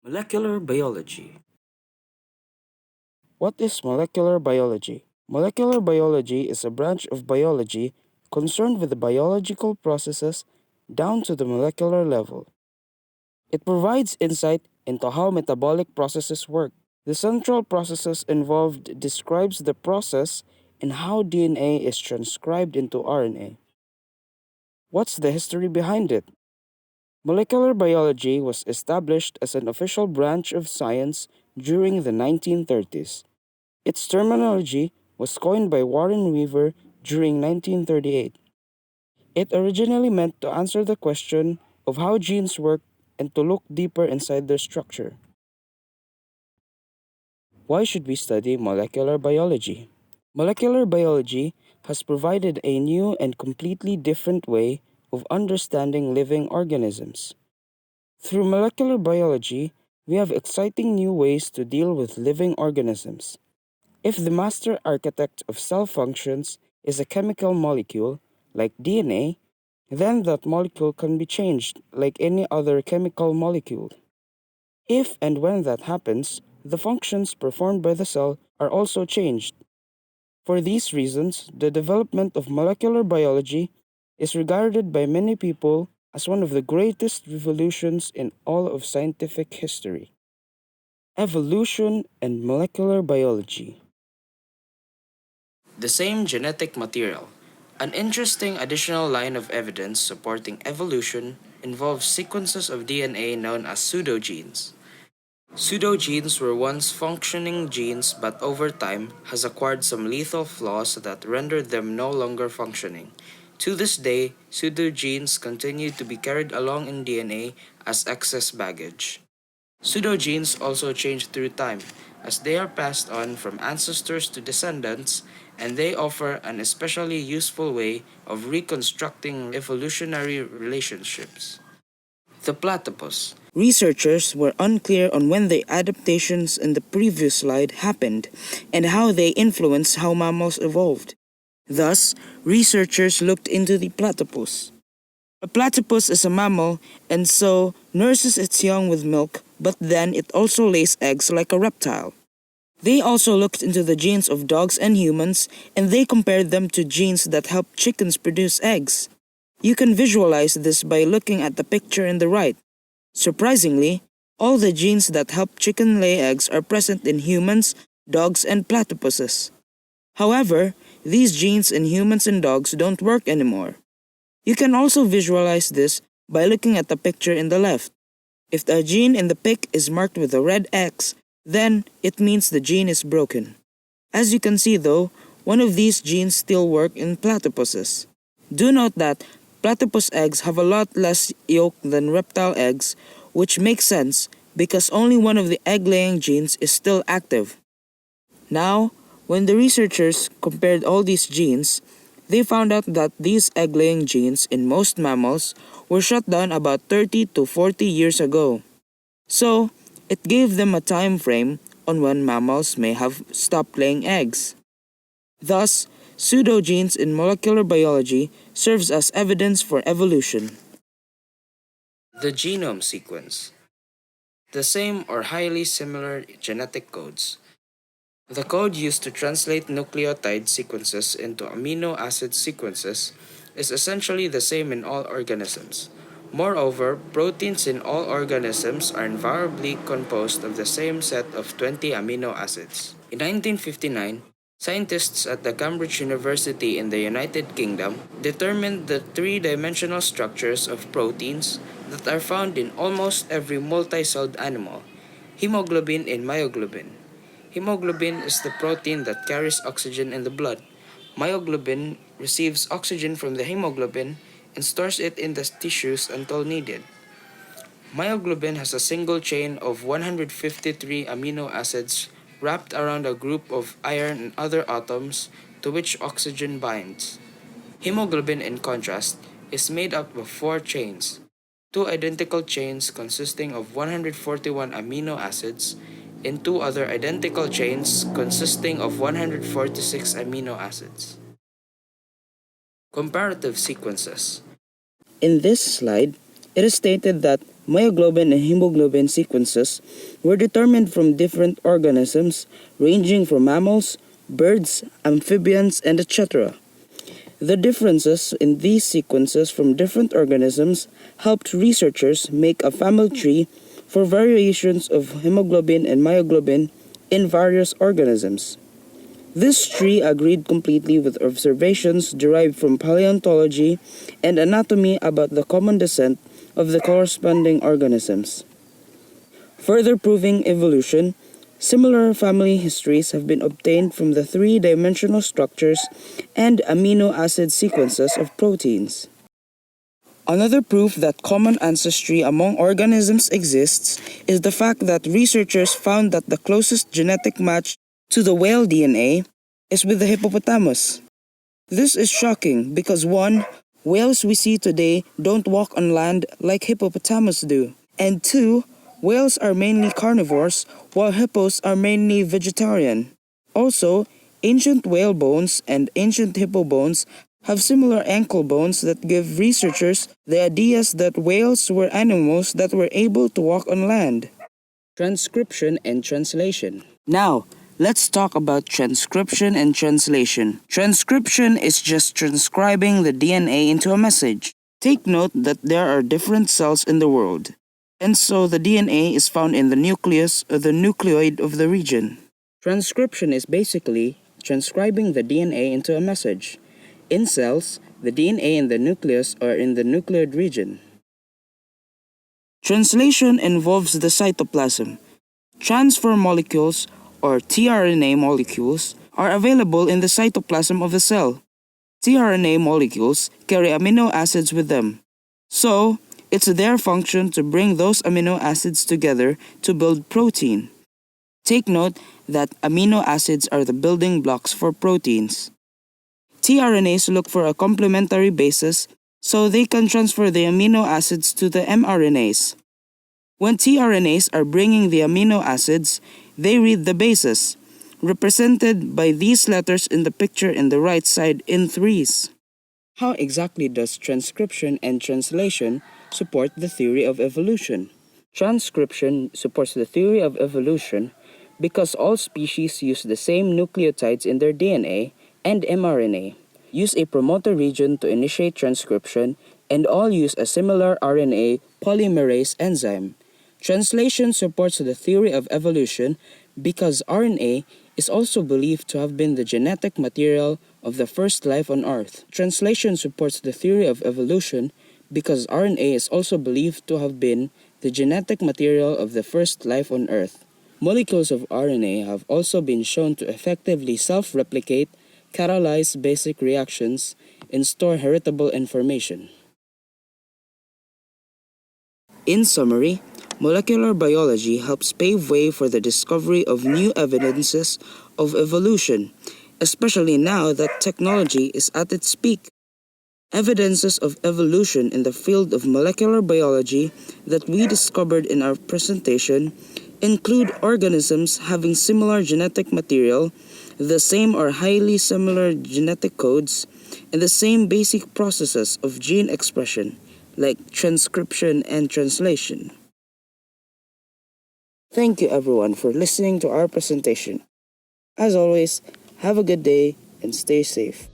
Molecular biology. What is molecular biology? Molecular biology is a branch of biology concerned with the biological processes down to the molecular level. It provides insight into how metabolic processes work. The central processes involved describes the process and how DNA is transcribed into RNA. What's the history behind it? Molecular biology was established as an official branch of science during the 1930s. Its terminology was coined by Warren Weaver during 1938. It originally meant to answer the question of how genes work and to look deeper inside their structure. Why should we study molecular biology? Molecular biology has provided a new and completely different way of understanding living organisms. Through molecular biology, we have exciting new ways to deal with living organisms. If the master architect of cell functions is a chemical molecule, like DNA, then that molecule can be changed like any other chemical molecule. If and when that happens, the functions performed by the cell are also changed. For these reasons, the development of molecular biology is regarded by many people as one of the greatest revolutions in all of scientific history. Evolution and molecular biology. The same genetic material. An interesting additional line of evidence supporting evolution involves sequences of DNA known as pseudogenes. Pseudogenes were once functioning genes but over time has acquired some lethal flaws that rendered them no longer functioning. To this day, pseudogenes continue to be carried along in DNA as excess baggage. Pseudogenes also change through time, as they are passed on from ancestors to descendants, and they offer an especially useful way of reconstructing evolutionary relationships. The platypus. Researchers were unclear on when the adaptations in the previous slide happened and how they influenced how mammals evolved. Thus, researchers looked into the platypus. A platypus is a mammal and so nurses its young with milk, but then it also lays eggs like a reptile. They also looked into the genes of dogs and humans and they compared them to genes that help chickens produce eggs. You can visualize this by looking at the picture in the right. Surprisingly, all the genes that help chicken lay eggs are present in humans, dogs, and platypuses. However, these genes in humans and dogs don't work anymore. You can also visualize this by looking at the picture in the left. If the gene in the pic is marked with a red X, then it means the gene is broken. As you can see though, one of these genes still work in platypuses. Do note that platypus eggs have a lot less yolk than reptile eggs, which makes sense because only one of the egg-laying genes is still active. Now, when the researchers compared all these genes, they found out that these egg-laying genes in most mammals were shut down about 30 to 40 years ago. So, it gave them a time frame on when mammals may have stopped laying eggs. Thus, pseudogenes in molecular biology serves as evidence for evolution. The genome sequence. The same or highly similar genetic codes. The code used to translate nucleotide sequences into amino acid sequences is essentially the same in all organisms. Moreover, proteins in all organisms are invariably composed of the same set of 20 amino acids. In 1959, scientists at the Cambridge University in the United Kingdom determined the three-dimensional structures of proteins that are found in almost every multi-celled animal: hemoglobin and myoglobin. Hemoglobin is the protein that carries oxygen in the blood. Myoglobin receives oxygen from the hemoglobin and stores it in the tissues until needed. Myoglobin has a single chain of 153 amino acids wrapped around a group of iron and other atoms to which oxygen binds. Hemoglobin, in contrast, is made up of four chains: two identical chains consisting of 141 amino acids, and two other identical chains consisting of 146 amino acids. Comparative sequences. In this slide, it is stated that myoglobin and hemoglobin sequences were determined from different organisms ranging from mammals, birds, amphibians, and etc. The differences in these sequences from different organisms helped researchers make a family tree for variations of hemoglobin and myoglobin in various organisms. This tree agreed completely with observations derived from paleontology and anatomy about the common descent of the corresponding organisms. Further proving evolution, similar family histories have been obtained from the three-dimensional structures and amino acid sequences of proteins. Another proof that common ancestry among organisms exists is the fact that researchers found that the closest genetic match to the whale DNA is with the hippopotamus. This is shocking because 1. Whales we see today don't walk on land like hippopotamus do, and 2. Whales are mainly carnivores while hippos are mainly vegetarian. Also, ancient whale bones and ancient hippo bones have similar ankle bones that give researchers the ideas that whales were animals that were able to walk on land. Transcription and translation. Now, let's talk about transcription and translation. Transcription is just transcribing the DNA into a message. Take note that there are different cells in the world, and so the DNA is found in the nucleus or the nucleoid of the region. Transcription is basically transcribing the DNA into a message. In cells, the DNA in the nucleus are in the nucleoid region. Translation involves the cytoplasm. Transfer molecules, or tRNA molecules, are available in the cytoplasm of the cell. tRNA molecules carry amino acids with them. So, it's their function to bring those amino acids together to build protein. Take note that amino acids are the building blocks for proteins. tRNAs look for a complementary basis so they can transfer the amino acids to the mRNAs. When tRNAs are bringing the amino acids, they read the bases, represented by these letters in the picture in the right side in threes. How exactly does transcription and translation support the theory of evolution? Transcription supports the theory of evolution because all species use the same nucleotides in their DNA and mRNA, use a promoter region to initiate transcription, and all use a similar RNA polymerase enzyme. Translation supports the theory of evolution because RNA is also believed to have been the genetic material of the first life on Earth. Translation supports the theory of evolution because RNA is also believed to have been the genetic material of the first life on Earth. Molecules of RNA have also been shown to effectively self-replicate, catalyze basic reactions, and store heritable information. In summary, molecular biology helps pave way for the discovery of new evidences of evolution, especially now that technology is at its peak. Evidences of evolution in the field of molecular biology that we discovered in our presentation include organisms having similar genetic material, the same or highly similar genetic codes, and the same basic processes of gene expression, like transcription and translation. Thank you everyone for listening to our presentation. As always, have a good day and stay safe.